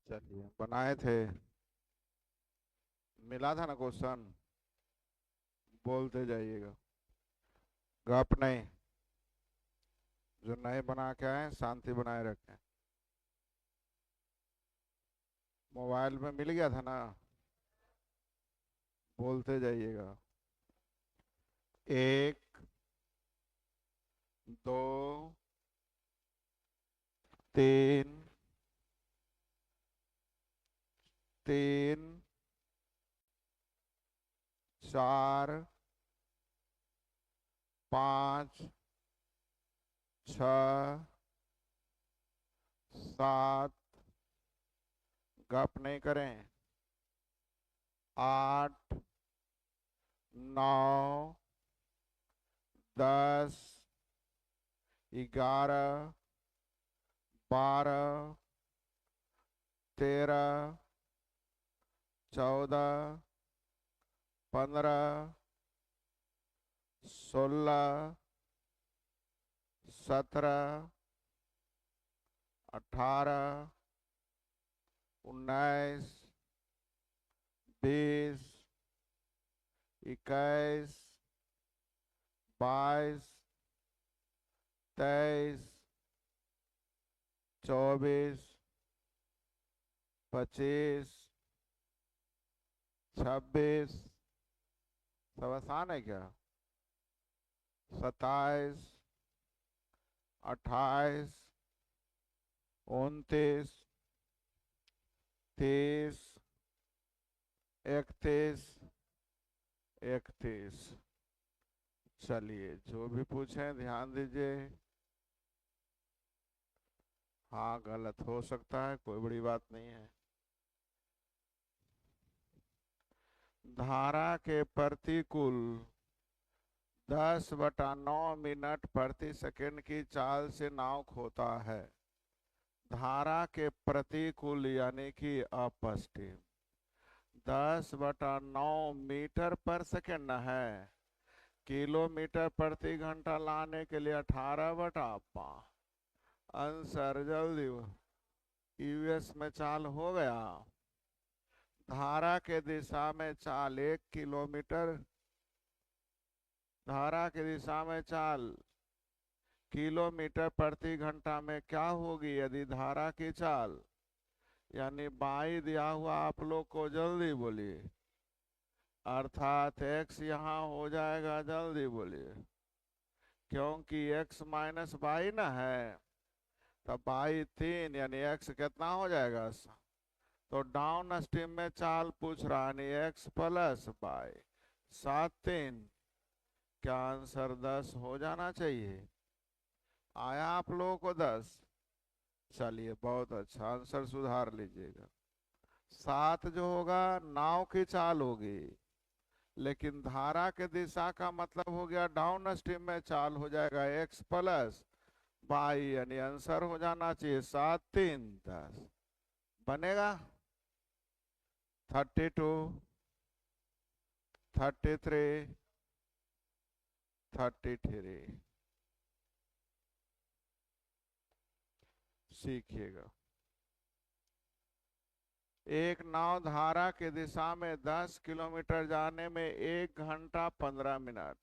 चलिए बनाए थे। मिला था ना क्वेश्चन। बोलते जाइएगा। गप नहीं। जो नए बना के आए शांति बनाए रखें। मोबाइल में मिल गया था ना। बोलते जाइएगा। एक, दो, तीन, तीन, चार, पाँच, छ, सात, गप नहीं करें, आठ, नौ, 10, 11, 12, 13, 14, 15, 16, 17, 18, 19, 20, 21, 22, 23, 24, 25, 26। सब आसान है क्या? 27, 28, 29, 30, 31, 31। चलिए जो भी पूछें ध्यान दीजिए। हाँ गलत हो सकता है, कोई बड़ी बात नहीं है। धारा के प्रतिकूल 10/9 मिनट प्रति सेकंड की चाल से नाव खोता है। धारा के प्रतिकूल यानी कि अपस्टिम 10/9 मीटर पर सेकंड है। किलोमीटर प्रति घंटा लाने के लिए 18/5। आंसर जल्दी। यूएस में चाल हो गया। धारा के दिशा में चाल 1 किलोमीटर। धारा की दिशा में चाल किलोमीटर प्रति घंटा में क्या होगी यदि धारा की चाल यानी बाई दिया हुआ आप लोग को जल्दी बोलिए। अर्थात x यहाँ हो जाएगा, जल्दी बोलिए। क्योंकि x माइनस बाई ना है, तब बाई 3 यानी x कितना हो जाएगा? तो डाउन स्ट्रीम में चाल पूछ रहा है x प्लस बाई 7 3। क्या आंसर 10 हो जाना चाहिए? आया आप लोगों को 10? चलिए बहुत अच्छा, आंसर सुधार लीजिएगा। 7 जो होगा नाव की चाल होगी, लेकिन धारा के दिशा का मतलब हो गया डाउन स्ट्रीम में चाल हो जाएगा x प्लस बाई, यानी आंसर हो जाना चाहिए 7 3 10। बनेगा 32, 33, 33। सीखिएगा। एक नाव धारा की दिशा में 10 किलोमीटर जाने में 1 घंटा 15 मिनट।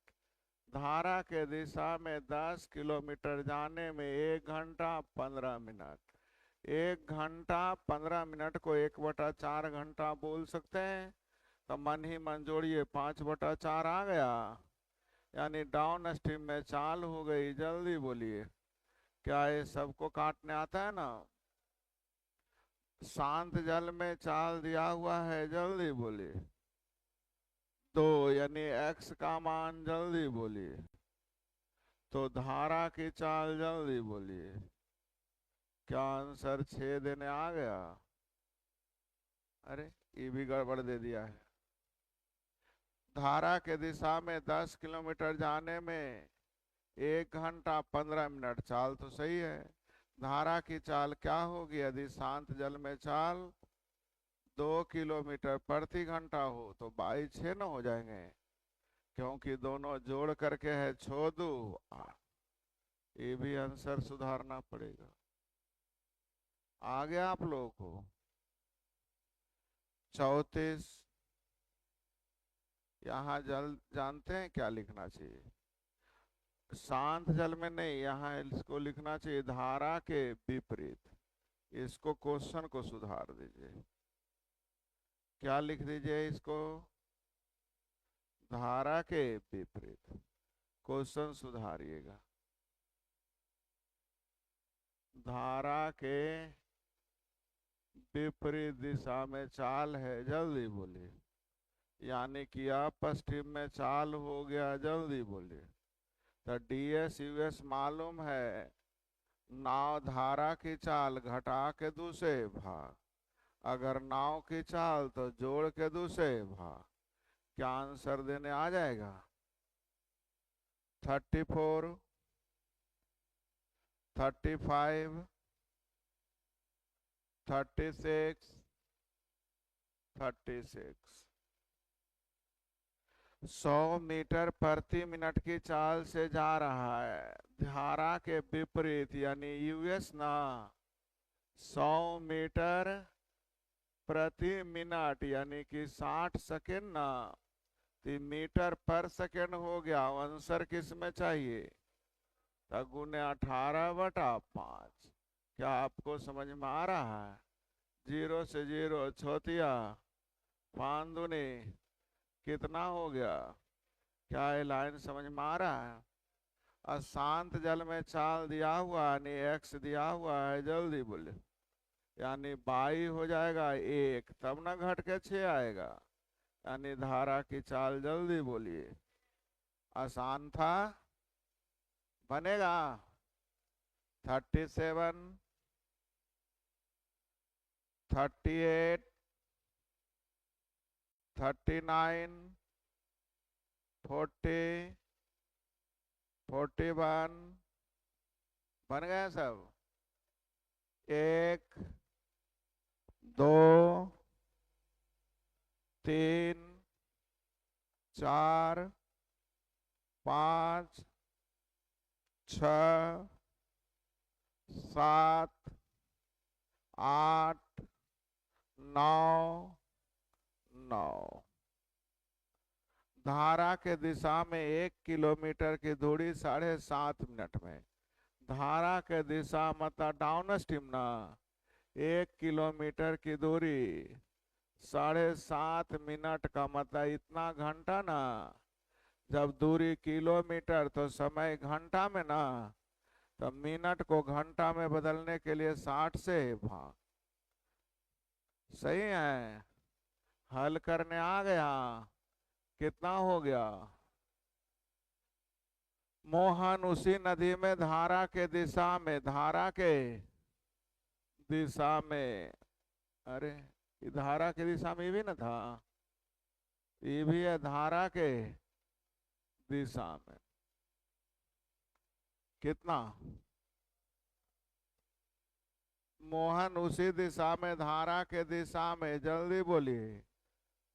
धारा के दिशा में 10 किलोमीटर जाने में 1 घंटा 15 मिनट। 1 घंटा 15 मिनट को 1/4 घंटा बोल सकते हैं। तो मन ही मन जोड़िए, 5/4 आ गया। यानी डाउन स्ट्रीम में चाल हो गई, जल्दी बोलिए। क्या ये सबको काटने आता है ना? शांत जल में चाल दिया हुआ है, जल्दी बोलिए। 2 यानी x का मान, जल्दी बोलिए। तो धारा की चाल, जल्दी बोलिए। क्या आंसर 6 देने आ गया? अरे ये भी गड़बड़ दे दिया है। धारा के दिशा में 10 किलोमीटर जाने में 1 घंटा 15 मिनट, चाल तो सही है। धारा की चाल क्या होगी यदि शांत जल में चाल 2 किलोमीटर प्रति घंटा हो? तो 22 6 न हो जाएंगे, क्योंकि दोनों जोड़ करके है 6 2। ये भी आंसर सुधारना पड़ेगा। आ गया आप लोगों को? 34। यहाँ जल जानते हैं क्या लिखना चाहिए? शांत जल में नहीं, यहाँ इसको लिखना चाहिए धारा के विपरीत। इसको क्वेश्चन को सुधार दीजिए। क्या लिख दीजिए इसको? धारा के विपरीत। क्वेश्चन सुधारिएगा। धारा के विपरीत दिशा में चाल है, जल्दी बोलिए। यानी कि अब पश्चिम में चाल हो गया, जल्दी बोलिए। तो डीएस यूएस मालूम है, नाव धारा की चाल घटा के दूसरे भाग, अगर नाव की चाल तो जोड़ के दूसरे भाग। क्या आंसर देने आ जाएगा? 34, 35, 36, 36। 100 मीटर प्रति मिनट की चाल से जा रहा है, धारा के विपरीत यानी यूएस ना। 100 मीटर प्रति मिनट यानी कि 60 सेकेंड ना, तो मीटर पर सेकेंड हो गया। आंसर किस में चाहिए? तो गुने 18/5। क्या आपको समझ में आ रहा है? 0 से 0 छोतिया, 5 दूनी कितना हो गया? क्या ये लाइन समझ में आ रहा है? अशांत जल में चाल दिया हुआ यानी एक्स दिया हुआ है, जल्दी बोले। यानी 22 हो जाएगा 1, तब ना घट के 6 आएगा। यानी धारा की चाल, जल्दी बोलिए। आसान था, बनेगा। 37, 38, 39, 40, 41 बन गए सब। 1, 2, 3, 4, 5, 6, 7, 8, 9, 9। धारा के दिशा में 1 किलोमीटर की दूरी 7.5 मिनट में। धारा के दिशा मतलब डाउन स्ट्रीम ना। 1 किलोमीटर की दूरी 7.5 मिनट का मतलब इतना घंटा ना। जब दूरी किलोमीटर तो समय घंटा में ना, तो मिनट को घंटा में बदलने के लिए 60 से भाग। सही है, हल करने आ गया। कितना हो गया? मोहन उसी नदी में धारा के दिशा में, धारा के दिशा में, अरे धारा की दिशा में भी ना था, ये भी है धारा के दिशा में। कितना? मोहन उसी दिशा में, धारा के दिशा में, जल्दी बोलिए।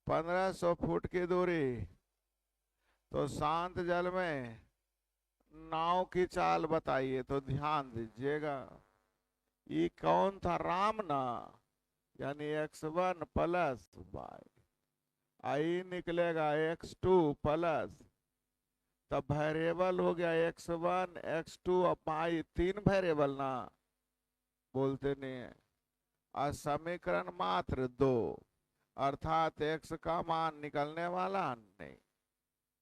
1500 फुट की दूरी। तो शांत जल में नाव की चाल बताइए, तो ध्यान दीजिएगा। ये कौन था? राम ना। यानी x1 प्लस y, आई निकलेगा x2 प्लस, तब वेरिएबल हो गया x1 x2 अब y, 3 वेरिएबल ना, बोलते नहीं है। और समीकरण मात्र 2, अर्थात x का मान निकलने वाला नहीं,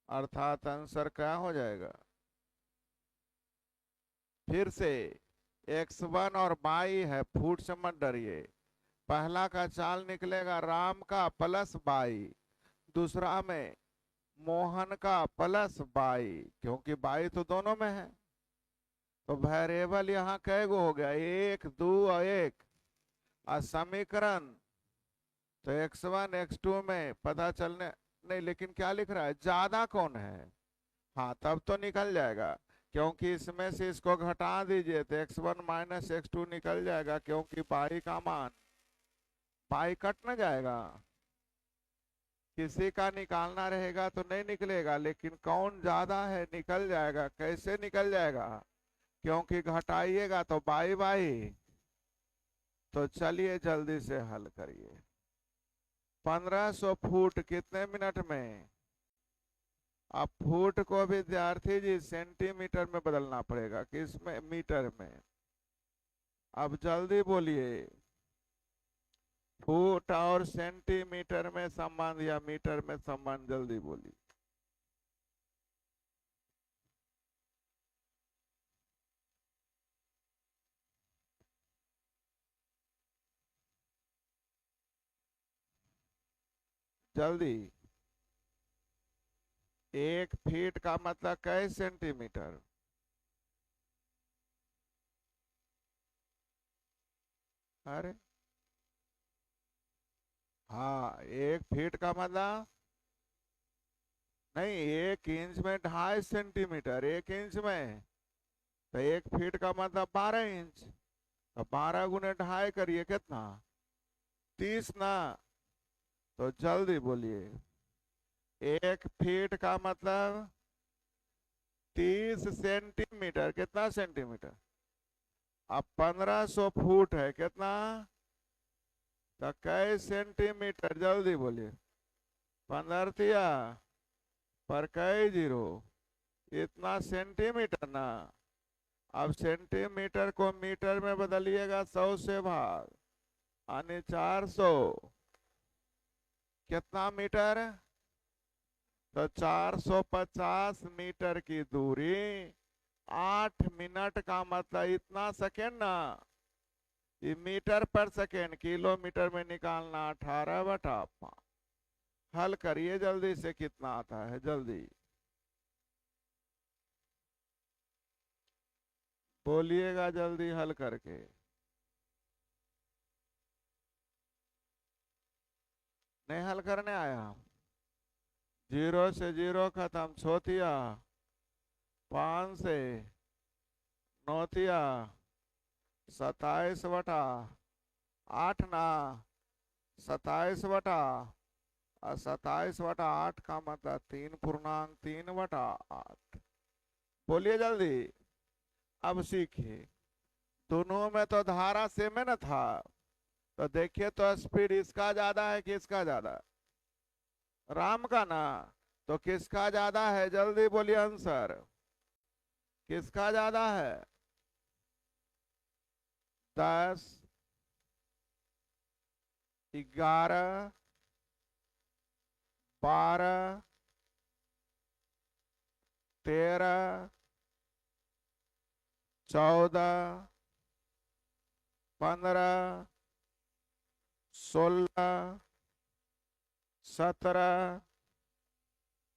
अर्थात आंसर क्या हो जाएगा? फिर से x1 और y है, फुट से मत डरिए। पहला का चाल निकलेगा राम का प्लस y, दूसरा में मोहन का प्लस y, क्योंकि y तो दोनों में है। तो वेरिएबल यहाँ कैगो हो गया? 1, 2 और 1। और समीकरण तो x1 x2 में पता चलने नहीं, लेकिन क्या लिख रहा है? ज्यादा कौन है? हाँ, तब तो निकल जाएगा, क्योंकि इसमें से इसको घटा दीजिए तो x1 माइनस x2 निकल जाएगा, क्योंकि y का मान, y कट न जाएगा। किसी का निकालना रहेगा तो नहीं निकलेगा, लेकिन कौन ज्यादा है निकल जाएगा। कैसे निकल जाएगा? क्योंकि घटाइएगा तो बाई बाई। तो चलिए जल्दी से हल करिए। 1500 फुट कितने मिनट में? अब फुट को विद्यार्थी जी सेंटीमीटर में बदलना पड़ेगा, किस में? मीटर में। अब जल्दी बोलिए, फुट और सेंटीमीटर में संबंध या मीटर में संबंध, जल्दी बोलिए। जल्दी। 1 फीट का मतलब कई सेंटीमीटर? अरे हाँ, 1 फीट का मतलब नहीं, 1 इंच में 2.5 सेंटीमीटर, 1 इंच में। तो 1 फीट का मतलब 12 इंच। तो 12 × 2.5 करिए, कितना? 30 ना। तो जल्दी बोलिए, 1 फीट का मतलब 30 सेंटीमीटर, कितना सेंटीमीटर? अब 1500 फुट है, कितना? तो कई सेंटीमीटर, जल्दी बोलिए। 15 पर कई जीरो, इतना सेंटीमीटर ना। अब सेंटीमीटर को मीटर में बदलिएगा 100 से भाग, यानी 400। कितना मीटर? तो 450 मीटर की दूरी 8 मिनट का मतलब इतना सेकेंड ना। ये मीटर पर सेकेंड, किलोमीटर में निकालना 18/5। हल करिए जल्दी से, कितना आता है जल्दी बोलिएगा, जल्दी हल करके। नहीं हल करने आया? 0 से 0 खत्म, छोतिया 5 से 9 27/8 ना। 27/8 और 27/8 का मतलब 3.3/8। बोलिए जल्दी। अब सीखिए, दोनों में तो धारा सेम है ना था। तो देखिए तो स्पीड इसका ज्यादा है कि इसका ज्यादा? राम का ना। तो किसका ज्यादा है, जल्दी बोलिए आंसर। किसका ज्यादा है? 10, 11, 12, 13, 14, 15, 16, 17,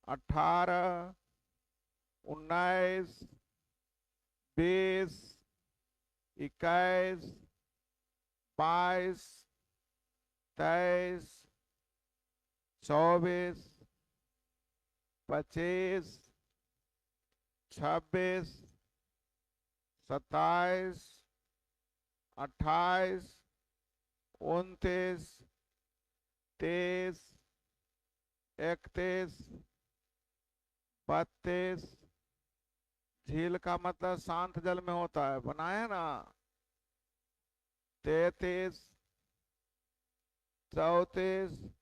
18, 19, 20, 21, 22, 23, 24, 25, 26, 27, 28, 29, 30, 31, 32। झील का मतलब शांत जल में होता है, बनाए ना। 33, 34,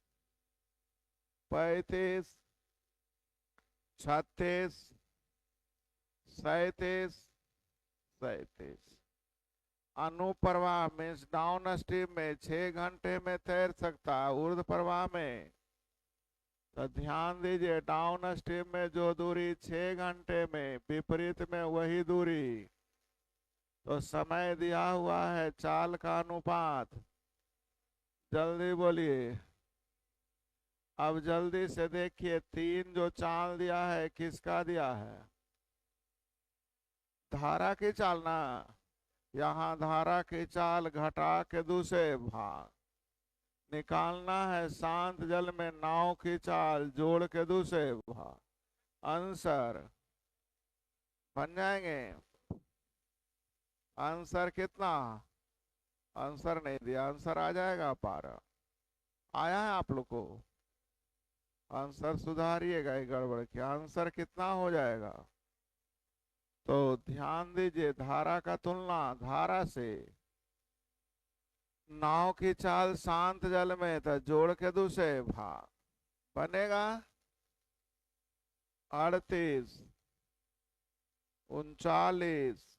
35, 36, 37, 37। अनुप्रवाह में डाउन स्ट्रीम में 6 घंटे में तैर सकता है, ऊर्ध्व प्रवाह में। तो ध्यान दीजिए, डाउन स्ट्रीम में जो दूरी 6 घंटे में, विपरीत में वही दूरी। तो समय दिया हुआ है, चाल का अनुपात। जल्दी बोलिए। अब जल्दी से देखिए, 3 जो चाल दिया है किसका दिया है? धारा की चाल ना। यहाँ धारा की चाल घटा के दूसरे भाग निकालना है, शांत जल में नाव की चाल जोड़ के दूसरे भाग, आंसर बन जाएंगे। आंसर कितना? आंसर नहीं दिया, आंसर आ जाएगा 12। आया है आप लोग को? आंसर सुधारिएगा, ये गड़बड़ किया। आंसर कितना हो जाएगा? तो ध्यान दीजिए, धारा का तुलना धारा से। नाव की चाल शांत जल में तो जोड़ के दूसरे भाग बनेगा 38, 39,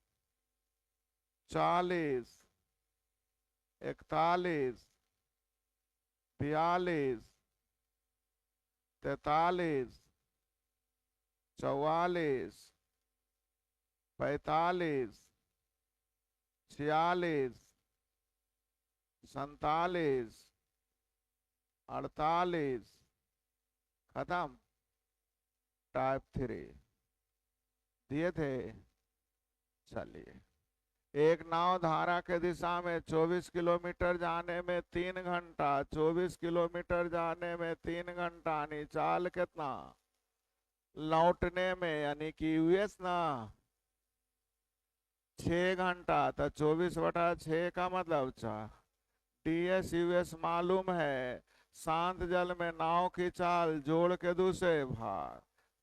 40, 41, 42, 43, 44, 45, 46, 47, 48, खत्म। टाइप 3 दिए थे। चलिए, एक नाव धारा के दिशा में 24 किलोमीटर जाने में 3 घंटा, 24 किलोमीटर जाने में 3 घंटा, यानी चाल कितना लौटने में, यानी कि यूएस ना 6 घंटा, तो 24/6 का मतलब 4। डीएस यूएस मालूम है। शांत जल में नाव की चाल जोड़ के दूसरे भाग,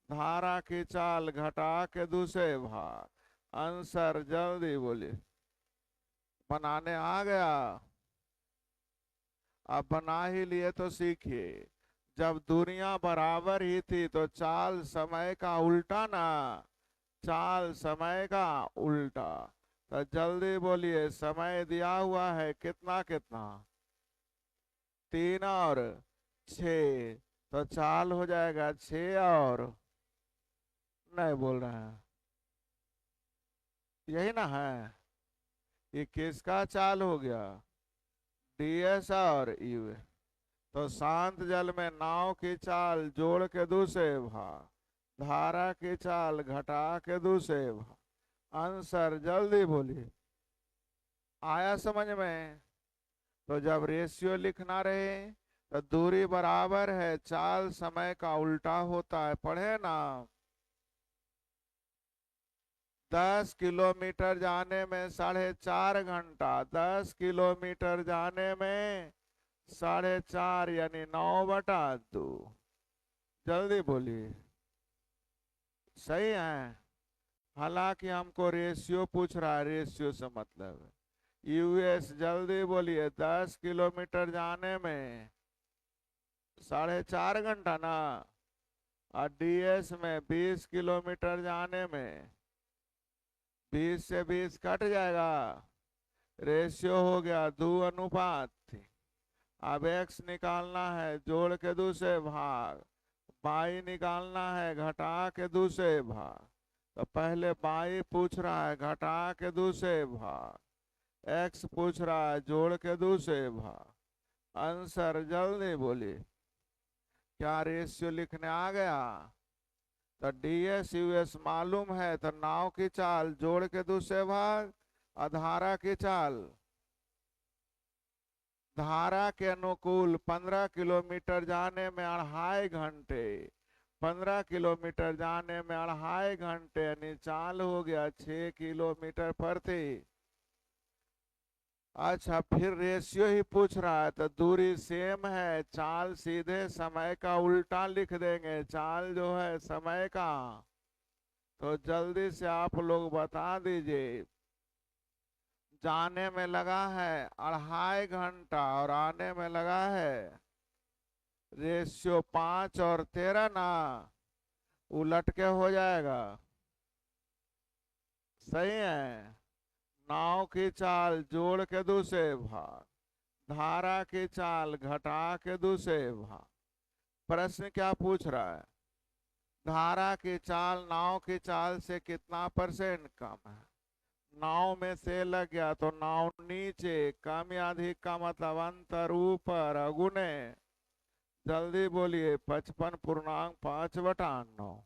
धारा की चाल घटा के दूसरे भाग। आंसर जल्दी बोलिए। बनाने आ गया? अब बना ही लिए तो सीखिए। जब दूरियां बराबर ही थी तो चाल समय का उल्टा ना, चाल समय का उल्टा। तो जल्दी बोलिए, समय दिया हुआ है कितना कितना, 3 और 6, तो चाल हो जाएगा 6 और, नहीं बोल रहे हैं, यही ना है। ये किसका चाल हो गया? डीएस और यू। तो शांत जल में नाव की चाल जोड़ के दूसरे भाग, धारा की चाल घटा के दूसरे भाग। आंसर जल्दी बोलिए। आया समझ में? तो जब रेशियो लिखना रहे तो दूरी बराबर है, चाल समय का उल्टा होता है, पढ़े ना। 10 किलोमीटर जाने में 4.5 घंटा, 10 किलोमीटर जाने में 4.5, यानी 9/2। जल्दी बोलिए। सही है। हालांकि हमको रेशियो पूछ रहा है, रेशियो से मतलब है यूएस। जल्दी बोलिए, 10 किलोमीटर जाने में 4.5 घंटा ना, और डीएस में 20 किलोमीटर जाने में 20 से 20 कट जाएगा, रेशियो हो गया 2 अनुपात। अब एक्स निकालना है जोड़ के दूसरे भाग, बाई निकालना है घटा के दूसरे भाग। तो पहले बाई पूछ रहा है घटा के दूसरे भाग, एक्स पूछ रहा है जोड़ के दूसरे भाग। आंसर जल्दी बोलिए। क्या रेशियो लिखने आ गया? तो डीएस यूएस मालूम है, तो नाव की चाल जोड़ के दूसरे भाग, धारा की चाल धारा के अनुकूल 15 किलोमीटर जाने में 2.5 घंटे, 15 किलोमीटर जाने में 2.5 घंटे, यानी चाल हो गया 6 किलोमीटर प्रति। अच्छा, फिर रेशियो ही पूछ रहा है, तो दूरी सेम है, चाल सीधे समय का उल्टा लिख देंगे, चाल जो है समय का। तो जल्दी से आप लोग बता दीजिए। जाने में लगा है 2.5 घंटा और आने में लगा है, रेशियो 5 और 13 ना, उलट के हो जाएगा। सही है। नाव की चाल जोड़ के दूसरे भाग, धारा की चाल घटा के दूसरे भाग। प्रश्न क्या पूछ रहा है? धारा की चाल नाव की चाल से कितना % कम है? नाव में से लग गया तो नाव नीचे, कम या अधिक का मतलब अंतर ऊपर, अगुने। जल्दी बोलिए, 55.5/9।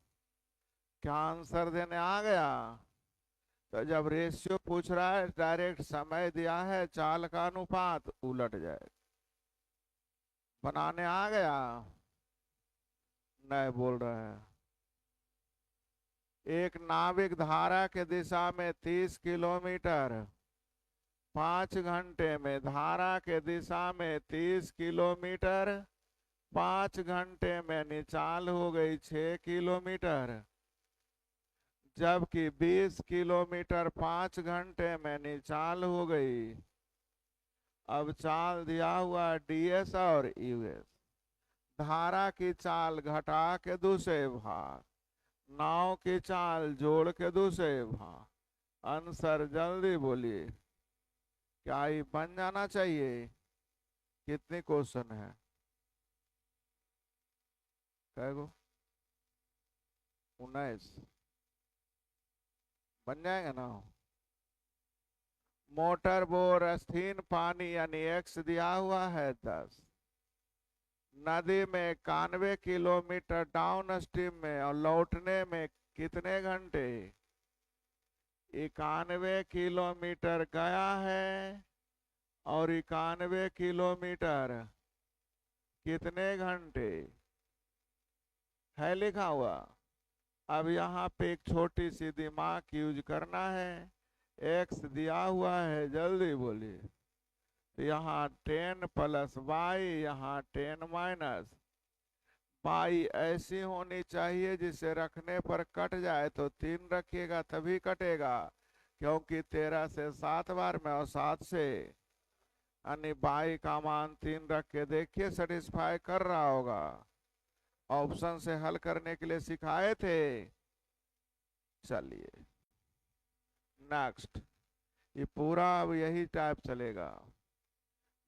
क्या आंसर देने आ गया? तो जब रेशियो पूछ रहा है, डायरेक्ट समय दिया है, चाल का अनुपात उलट जाए। बनाने आ गया? नहीं बोल रहे हैं। एक नाविक धारा के दिशा में 30 किलोमीटर 5 घंटे में, धारा के दिशा में 30 किलोमीटर 5 घंटे में, निचाल हो गई 6 किलोमीटर, जबकि 20 किलोमीटर 5 घंटे में निचाल हो गई अब चाल दिया हुआ डीएस और यूएस। धारा की चाल घटा के दूसरे भाग, नाव की चाल जोड़ के दूसरे भाग। आंसर जल्दी बोलिए। क्या ये बन जाना चाहिए? कितने क्वेश्चन है? कै गो? 19 बन जाएगा ना? मोटर बोर स्थिर पानी यानी एक्स दिया हुआ है 10। नदी में 91 किलोमीटर डाउन स्ट्रीम में और लौटने में कितने घंटे? 91 किलोमीटर गया है और 91 किलोमीटर कितने घंटे है लिखा हुआ। अब यहाँ पे एक छोटी सी दिमाग यूज करना है। एक्स दिया हुआ है, जल्दी बोलिए। तो यहाँ 10 प्लस वाई, यहाँ 10 माइनस वाई। ऐसी होनी चाहिए जिसे रखने पर कट जाए, तो 3 रखिएगा तभी कटेगा, क्योंकि 13 से 7 बार में और 7 से, यानी बाई का मान 3 रख के देखिए, सेटिस्फाई कर रहा होगा। ऑप्शन से हल करने के लिए सिखाए थे। चलिए नेक्स्ट, ये पूरा अब यही टाइप चलेगा।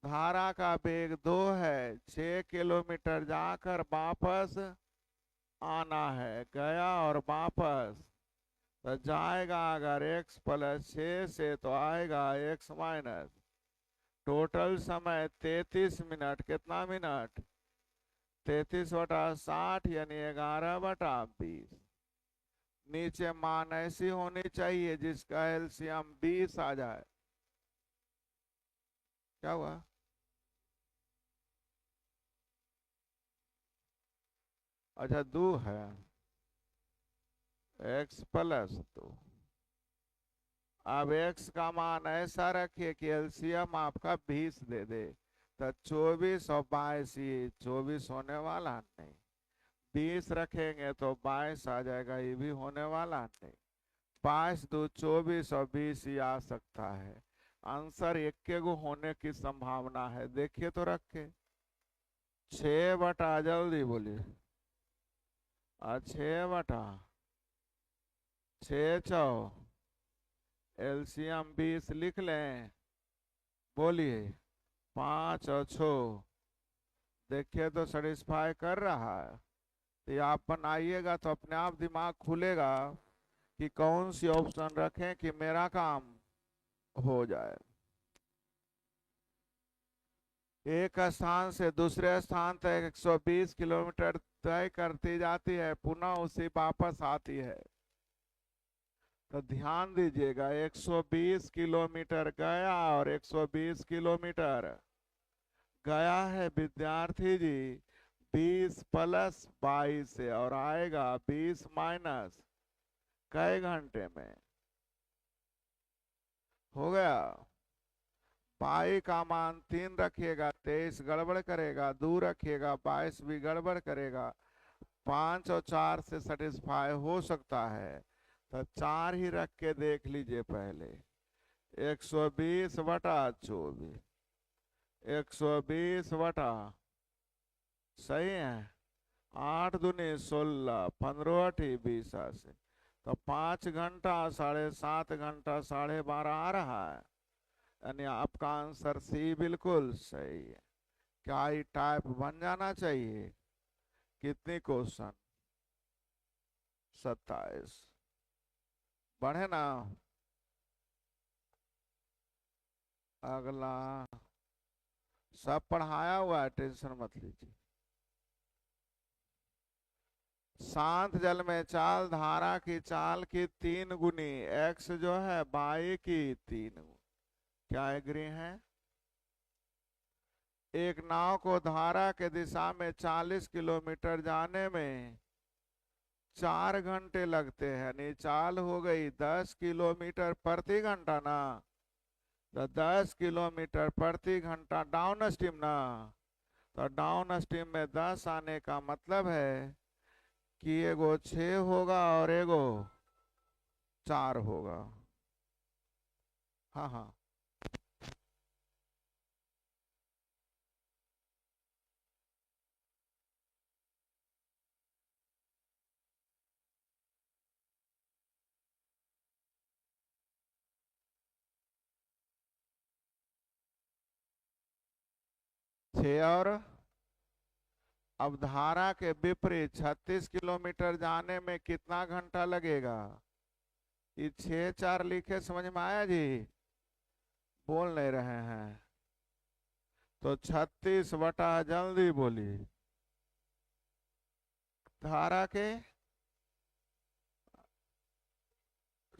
धारा का वेग 2 है, 6 किलोमीटर जाकर वापस आना है, गया और वापस। तो जाएगा अगर x प्लस 6 से तो आएगा x माइनस। टोटल समय 33 मिनट। कितना मिनट? 33/60 यानी 11/20। नीचे मान ऐसी होनी चाहिए जिसका एलसीएम 20 आ जाए। क्या हुआ? अच्छा 2 है, x प्लस 2। अब x का मान ऐसा रखिए कि एलसीएम आपका 20 दे दे, तो 24 और 22, ये 24 होने वाला नहीं। 20 रखेंगे तो 22 आ जाएगा, ये भी होने वाला नहीं। 5 2 24 और 20 ही आ सकता है। आंसर एक गो होने की संभावना है, देखिए तो रखे। 6 बटा, जल्दी बोलिए। 6 बटा 6 एलसीएम 20 लिख लें। बोलिए 5 और 6, देखिए तो सेटिस्फाई कर रहा है। तो ये आप बनाइएगा तो अपने आप दिमाग खुलेगा कि कौन सी ऑप्शन रखें कि मेरा काम हो जाए। एक स्थान से दूसरे स्थान तक 120 किलोमीटर तय करती जाती है, पुनः उसी वापस आती है। तो ध्यान दीजिएगा, 120 किलोमीटर गया और 120 किलोमीटर गया है विद्यार्थी जी 20 प्लस 22 से, और आएगा 20 माइनस कई घंटे में। हो गया। पाई का मान 3 रखिएगा, 23 गड़बड़ करेगा। 2 रखिएगा, 22 भी गड़बड़ करेगा। 5 और 4 से सेटिस्फाई हो सकता है, तो 4 ही रख के देख लीजिए पहले। 120/24, 120 सही है। 8 दूनी 16, 15 20 से, तो 5 घंटा 7.5 घंटा 12.5 आ रहा है, यानी आपका आंसर सी बिल्कुल सही है। क्या ये टाइप बन जाना चाहिए? कितने क्वेश्चन? 27। बढ़े ना? अगला सब पढ़ाया हुआ है, टेंशन मत लीजिए। शांत जल में चाल धारा की चाल की 3 गुनी, एक्स जो है बाई की 3 गुनी। क्या एग्री है? एक नाव को धारा के दिशा में 40 किलोमीटर जाने में 4 घंटे लगते हैं, यानी चाल हो गई 10 किलोमीटर प्रति घंटा ना। तो 10 किलोमीटर प्रति घंटा डाउन स्ट्रीम ना, तो डाउन स्ट्रीम में 10 आने का मतलब है कि एगो 6 होगा और एगो 4 होगा। हाँ हाँ 6 और अब धारा के विपरीत 36 किलोमीटर जाने में कितना घंटा लगेगा? ये 6 4 लिखे, समझ में आया जी? बोल नहीं रहे हैं तो 36 बटा, जल्दी बोली, धारा के,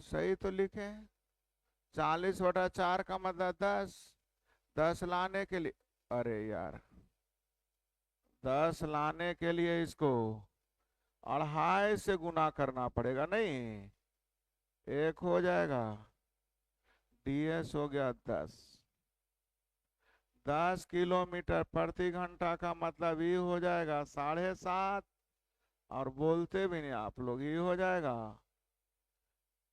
सही तो लिखे। 40/4 का मतलब 10, 10 लाने के लिए, अरे यार 10 लाने के लिए इसको 2.5 से गुना करना पड़ेगा, नहीं 1 हो जाएगा, डीएस हो गया 10। 10 किलोमीटर प्रति घंटा का मतलब ये हो जाएगा 7.5, और बोलते भी नहीं आप लोग, ये हो जाएगा।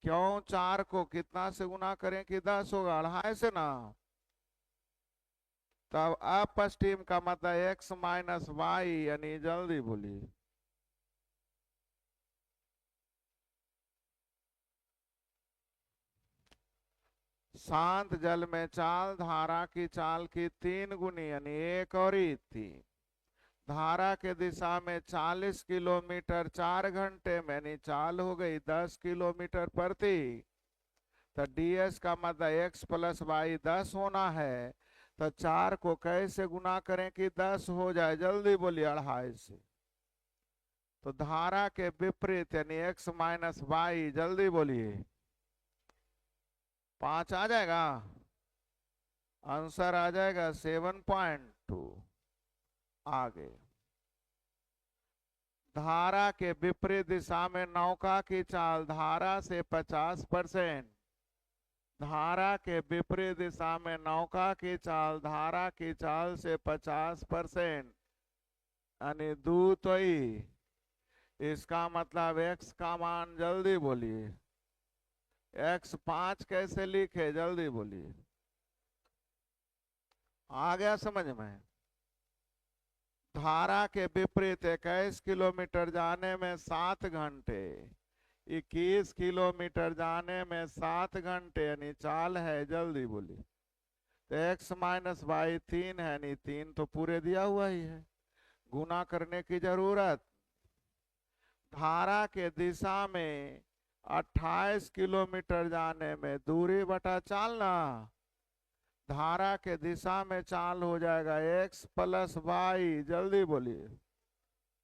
क्यों 4 को कितना से गुना करें कि 10 होगा? 2.5 से ना। तब अपस्टीम का मतलब x माइनस वाई, यानी जल्दी बोलिए। शांत जल में चाल धारा की चाल की 3 गुनी, यानी 1 और 3। धारा के दिशा में 40 किलोमीटर 4 घंटे में, यानी चाल हो गई 10 किलोमीटर प्रति। तो डीएस का मतलब x प्लस वाई 10 होना है। तो 4 को कैसे गुना करें कि 10 हो जाए? जल्दी बोलिए, 2.5 से। तो धारा के विपरीत यानी x माइनस वाई, जल्दी बोलिए, 5 आ जाएगा, आंसर आ जाएगा 7.2। आगे, धारा के विपरीत दिशा में नौका की चाल धारा से 50%। धारा के विपरीत दिशा में नौका की चाल धारा की चाल से 50%, यानी 2 तो ही। इसका मतलब x का मान, जल्दी बोलिए, x 5 कैसे लिखे? जल्दी बोलिए, आ गया समझ में? धारा के विपरीत 21 किलोमीटर जाने में 7 घंटे, 21 किलोमीटर जाने में 7 घंटे, यानी चाल है, जल्दी बोलिए। तो x माइनस वाई 3 है, यानी 3 तो पूरे दिया हुआ ही है, गुना करने की जरूरत। धारा के दिशा में 28 किलोमीटर जाने में दूरी बटा चालना, धारा के दिशा में चाल हो जाएगा x प्लस वाई, जल्दी बोलिए,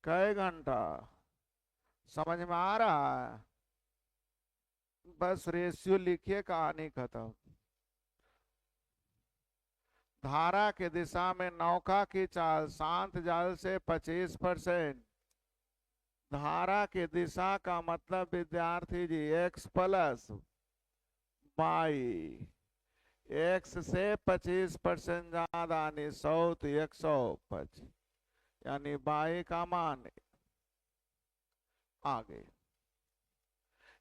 कई घंटा? समझ में आ रहा है? बस रेशियो लिखिए, कहानी खत्म। धारा के दिशा में नौका की चाल शांत जल से 25%। धारा की दिशा का मतलब विद्यार्थी जी x प्लस वाई, x से 25% ज्यादा, यानी 100 तो 125, यानी वाई का मान। आगे,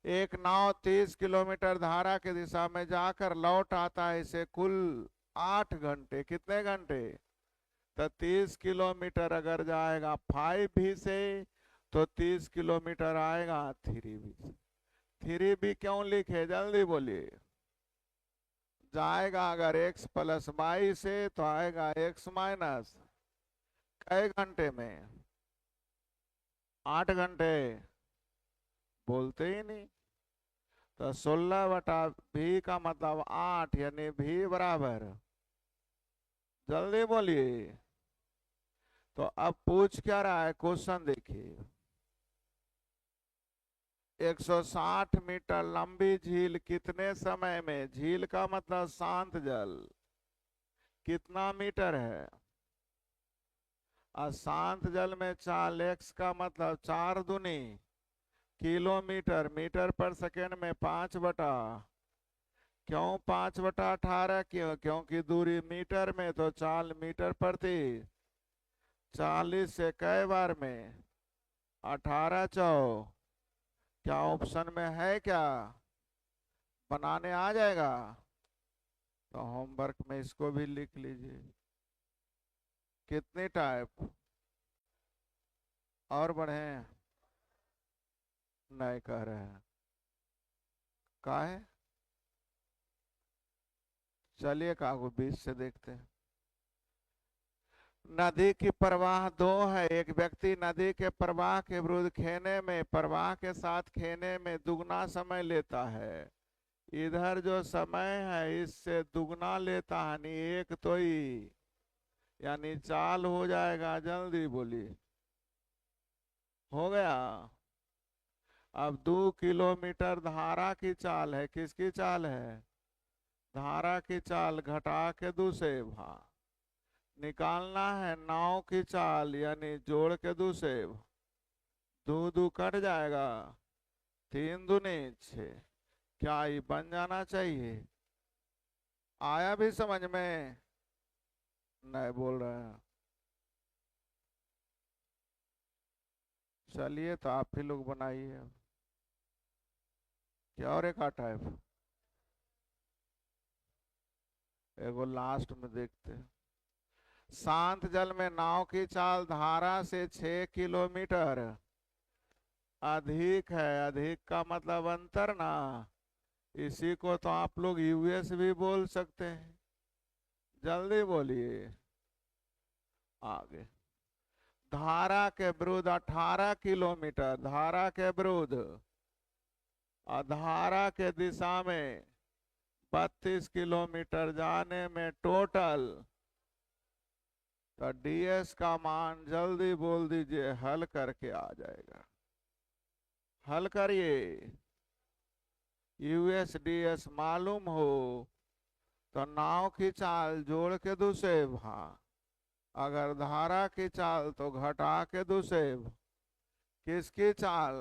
एक नाव 30 किलोमीटर धारा की दिशा में जाकर लौट आता है, इसे कुल 8 घंटे, कितने घंटे? तो 30 किलोमीटर अगर जाएगा 5 भी से, तो 30 किलोमीटर आएगा 3 भी से। 3 भी क्यों लिखे? जल्दी बोलिए। जाएगा अगर x प्लस वाई से, तो आएगा x माइनस, कई घंटे में? 8 घंटे, बोलते ही नहीं। तो 16 बटा भी का मतलब 8, यानी भी बराबर, जल्दी बोलिए। तो अब पूछ क्या रहा है क्वेश्चन, देखिए। 160 मीटर लंबी झील कितने समय में, झील का मतलब शांत जल, कितना मीटर है? और शांत जल में चाल x का मतलब 4 दूनी किलोमीटर, मीटर पर सेकेंड में 5 बटा, क्यों 5/18? क्यों? क्योंकि दूरी मीटर में, तो चाल मीटर प्रति। 40 से कई बार में 18 चौ, क्या ऑप्शन में है क्या? बनाने आ जाएगा? तो होमवर्क में इसको भी लिख लीजिए। कितनी टाइप और बढ़े? नहीं कह रहे हैं, का है? चलिए कागो 20 से देखते हैं। नदी की प्रवाह दो है। एक व्यक्ति नदी के प्रवाह के विरुद्ध खेने में, प्रवाह के साथ खेने में दुगना समय लेता है। इधर जो समय है इससे दुगना लेता है, यानी एक तो ही, यानी चाल हो जाएगा। जल्दी बोलिए। हो गया। अब 2 किलोमीटर धारा की चाल है। किसकी चाल है? धारा की चाल घटा के दूसरे भाग। निकालना है नाव की चाल, यानी जोड़ के दूसरे भाग। दो दो कट जाएगा, 3 दूनी 6। क्या ये बन जाना चाहिए? आया भी समझ में? नहीं बोल रहे हैं। चलिए तो आप ही लोग बनाइए अब। क्या और एक आटा है? एगो लास्ट में देखते हैं। शांत जल में नाव की चाल धारा से 6 किलोमीटर अधिक है। अधिक का मतलब अंतर ना। इसी को तो आप लोग यूएस भी बोल सकते हैं। जल्दी बोलिए। आगे। धारा के विरुद्ध 18 किलोमीटर, धारा के विरुद्ध, और धारा के दिशा में 32 किलोमीटर जाने में टोटल। तो डीएस का मान जल्दी बोल दीजिए, हल करके आ जाएगा। हल करिए। यूएसडीएस मालूम हो तो नाव की चाल जोड़ के दूसरे भाग, अगर धारा की चाल तो घटा के दूसरे भाग। किसकी चाल?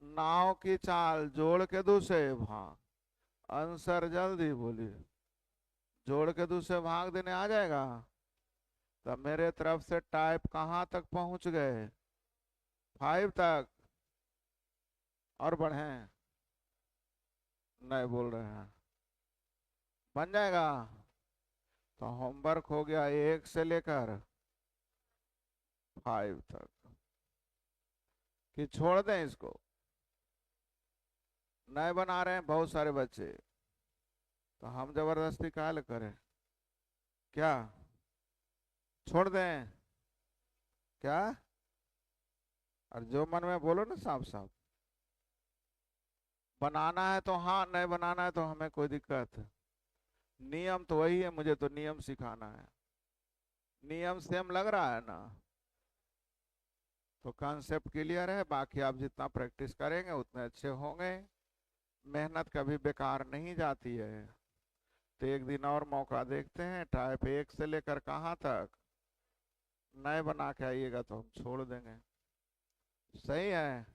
नाव की चाल जोड़ के दूसरे भाग। आंसर जल्दी बोलिए। जोड़ के दूसरे भाग देने आ जाएगा। तो मेरे तरफ से टाइप कहाँ तक पहुंच गए? 5 तक। और बढ़ें? नहीं बोल रहे हैं। बन जाएगा। तो होमवर्क हो गया 1 से लेकर 5 तक। कि छोड़ दें इसको? नहीं बना रहे हैं बहुत सारे बच्चे, तो हम जबरदस्ती काहे करें? क्या छोड़ दें? क्या? और जो मन में बोलो ना साफ साफ। बनाना है तो हाँ, नहीं बनाना है तो हमें कोई दिक्कत है। नियम तो वही है, मुझे तो नियम सिखाना है। नियम सेम लग रहा है ना? तो कॉन्सेप्ट क्लियर है। बाकी आप जितना प्रैक्टिस करेंगे उतने अच्छे होंगे। मेहनत कभी बेकार नहीं जाती है। तो एक दिन और मौका देखते हैं। टाइप 1 से लेकर कहाँ तक? नए बना के आइएगा तो हम छोड़ देंगे। सही है।